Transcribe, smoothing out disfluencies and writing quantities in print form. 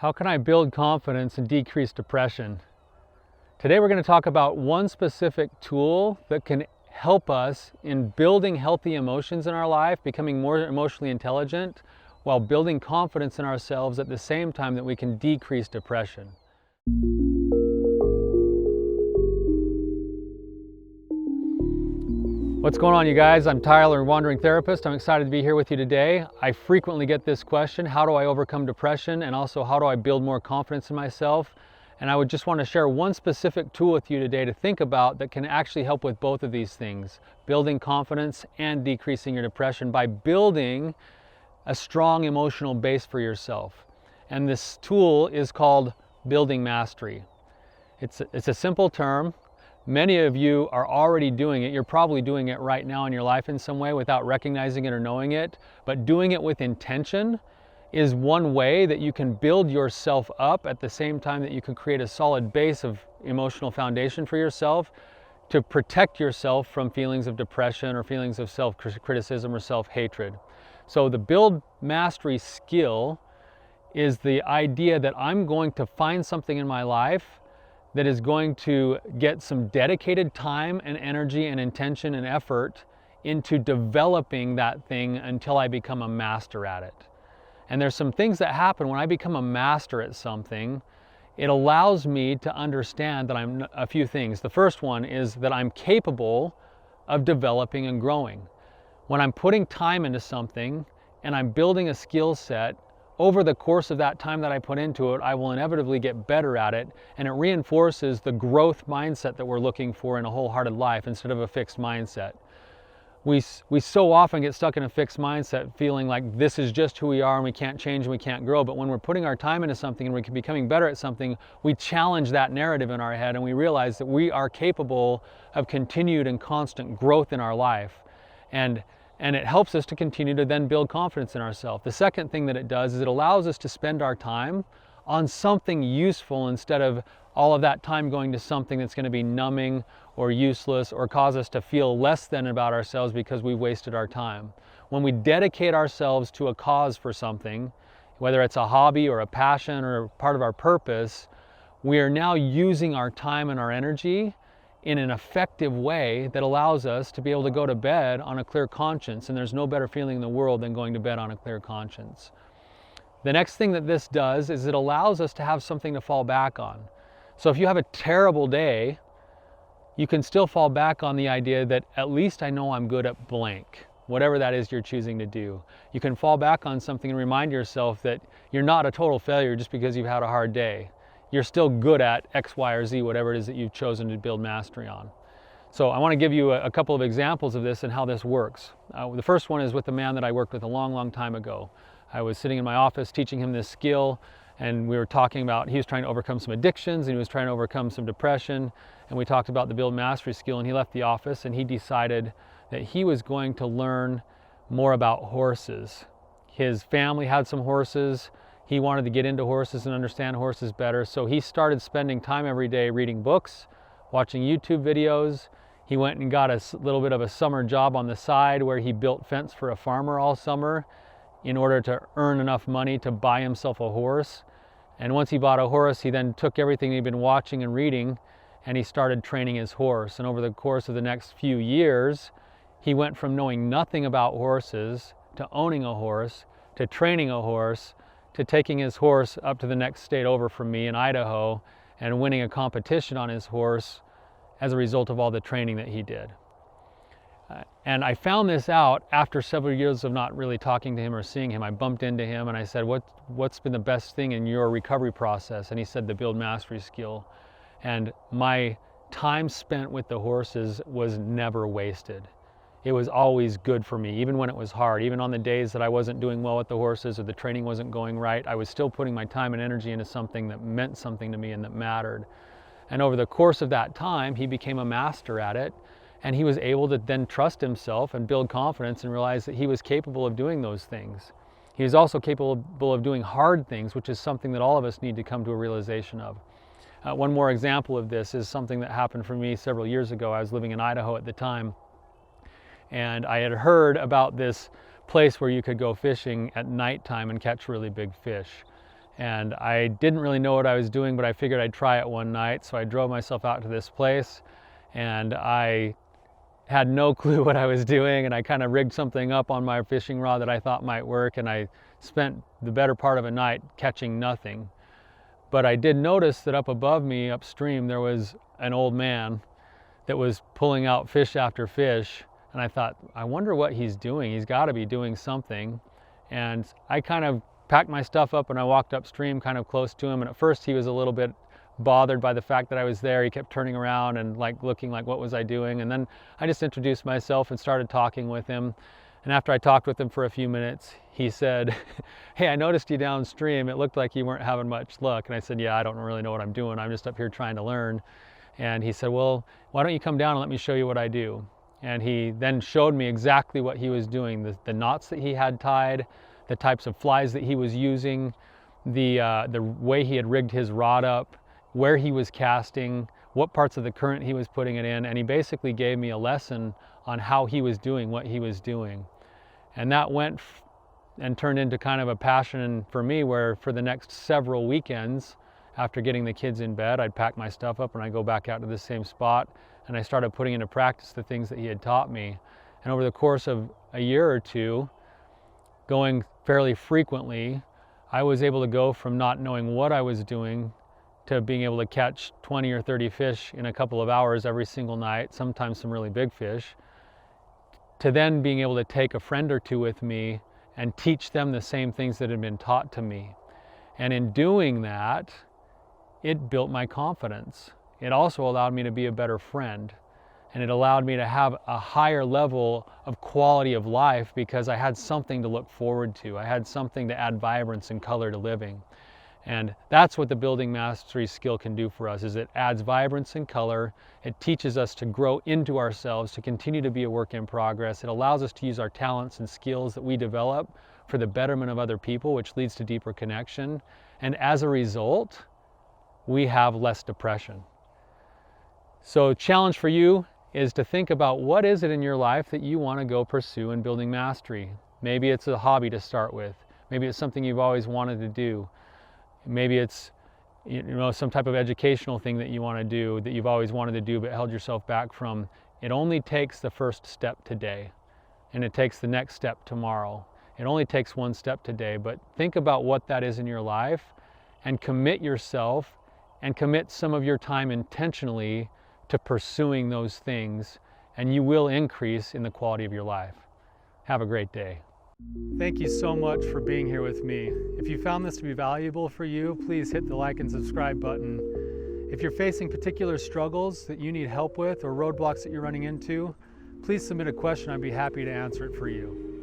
How can I build confidence and decrease depression? Today we're going to talk about one specific tool that can help us in building healthy emotions in our life, becoming more emotionally intelligent, while building confidence in ourselves at the same time that we can decrease depression. What's going on, you guys? I'm Tyler, Wandering Therapist. I'm excited to be here with you today. I frequently get this question: how do I overcome depression? And also, how do I build more confidence in myself? And I would just want to share one specific tool with you today to think about that can actually help with both of these things: building confidence and decreasing your depression by building a strong emotional base for yourself. And this tool is called building mastery. It's a simple term. Many of you are already doing it. You're probably doing it right now in your life in some way without recognizing it or knowing it. But doing it with intention is one way that you can build yourself up at the same time that you can create a solid base of emotional foundation for yourself to protect yourself from feelings of depression or feelings of self-criticism or self-hatred. So the build mastery skill is the idea that I'm going to find something in my life that is going to get some dedicated time and energy and intention and effort into developing that thing until I become a master at it. And there's some things that happen when I become a master at something. It allows me to understand that I'm a few things. The first one is that I'm capable of developing and growing. When I'm putting time into something and I'm building a skill set, over the course of that time that I put into it, I will inevitably get better at it, and it reinforces the growth mindset that we're looking for in a wholehearted life instead of a fixed mindset. We so often get stuck in a fixed mindset feeling like this is just who we are and we can't change and we can't grow. But when we're putting our time into something and we're becoming better at something, we challenge that narrative in our head and we realize that we are capable of continued and constant growth in our life. And it helps us to continue to then build confidence in ourselves. The second thing that it does is it allows us to spend our time on something useful instead of all of that time going to something that's going to be numbing or useless or cause us to feel less than about ourselves because we've wasted our time. When we dedicate ourselves to a cause for something, whether it's a hobby or a passion or part of our purpose, we are now using our time and our energy in an effective way that allows us to be able to go to bed on a clear conscience. And there's no better feeling in the world than going to bed on a clear conscience. The next thing that this does is it allows us to have something to fall back on. So if you have a terrible day, you can still fall back on the idea that at least I know I'm good at blank, whatever that is you're choosing to do. You can fall back on something and remind yourself that you're not a total failure just because you've had a hard day. You're still good at X, Y, or Z, whatever it is that you've chosen to build mastery on. So I want to give you a couple of examples of this and how this works. The first one is with a man that I worked with a long time ago. I was sitting in my office teaching him this skill, and we were talking about, he was trying to overcome some addictions and he was trying to overcome some depression, and we talked about the build mastery skill, and he left the office and he decided that he was going to learn more about horses. His family had some horses. He wanted to get into horses and understand horses better, so he started spending time every day reading books, watching YouTube videos. He went and got a little bit of a summer job on the side where he built fence for a farmer all summer in order to earn enough money to buy himself a horse. And once he bought a horse, he then took everything he'd been watching and reading and he started training his horse. And over the course of the next few years, he went from knowing nothing about horses to owning a horse, to training a horse, to taking his horse up to the next state over from me in Idaho and winning a competition on his horse as a result of all the training that he did. And I found this out after several years of not really talking to him or seeing him. I bumped into him and I said, what's been the best thing in your recovery process? And he said the build mastery skill. And my time spent with the horses was never wasted. It was always good for me, even when it was hard. Even on the days that I wasn't doing well with the horses or the training wasn't going right, I was still putting my time and energy into something that meant something to me and that mattered. And over the course of that time, he became a master at it, and he was able to then trust himself and build confidence and realize that he was capable of doing those things. He was also capable of doing hard things, which is something that all of us need to come to a realization of. One more example of this is something that happened for me several years ago. I was living in Idaho at the time, and I had heard about this place where you could go fishing at nighttime and catch really big fish. And I didn't really know what I was doing, but I figured I'd try it one night. So I drove myself out to this place, and I had no clue what I was doing, and I kind of rigged something up on my fishing rod that I thought might work, and I spent the better part of a night catching nothing. But I did notice that up above me, upstream, there was an old man that was pulling out fish after fish, and I thought, I wonder what he's doing. He's got to be doing something. And I kind of packed my stuff up and I walked upstream kind of close to him, and at first he was a little bit bothered by the fact that I was there. He kept turning around and looking like, what was I doing? And then I just introduced myself and started talking with him. And after I talked with him for a few minutes, he said, hey, I noticed you downstream. It looked like you weren't having much luck. And I said, yeah, I don't really know what I'm doing. I'm just up here trying to learn. And he said, well, why don't you come down and let me show you what I do? And he then showed me exactly what he was doing, the knots that he had tied, the types of flies that he was using, the way he had rigged his rod up, where he was casting, what parts of the current he was putting it in, and he basically gave me a lesson on how he was doing what he was doing. And that went and turned into kind of a passion for me, where for the next several weekends, after getting the kids in bed, I'd pack my stuff up and I'd go back out to the same spot, and I started putting into practice the things that he had taught me. And over the course of a year or two, going fairly frequently, I was able to go from not knowing what I was doing to being able to catch 20 or 30 fish in a couple of hours every single night, sometimes some really big fish, to then being able to take a friend or two with me and teach them the same things that had been taught to me. And in doing that, it built my confidence. It also allowed me to be a better friend, and it allowed me to have a higher level of quality of life because I had something to look forward to. I had something to add vibrance and color to living. And that's what the building mastery skill can do for us, is it adds vibrance and color. It teaches us to grow into ourselves, to continue to be a work in progress. It allows us to use our talents and skills that we develop for the betterment of other people, which leads to deeper connection. And as a result, we have less depression. So challenge for you is to think about, what is it in your life that you want to go pursue in building mastery? Maybe it's a hobby to start with. Maybe it's something you've always wanted to do. Maybe it's some type of educational thing that you want to do, that you've always wanted to do but held yourself back from. It only takes the first step today, and it takes the next step tomorrow. It only takes one step today, but think about what that is in your life and commit yourself and commit some of your time intentionally to pursuing those things, and you will increase in the quality of your life. Have a great day. Thank you so much for being here with me. If you found this to be valuable for you, please hit the like and subscribe button. If you're facing particular struggles that you need help with or roadblocks that you're running into, please submit a question. I'd be happy to answer it for you.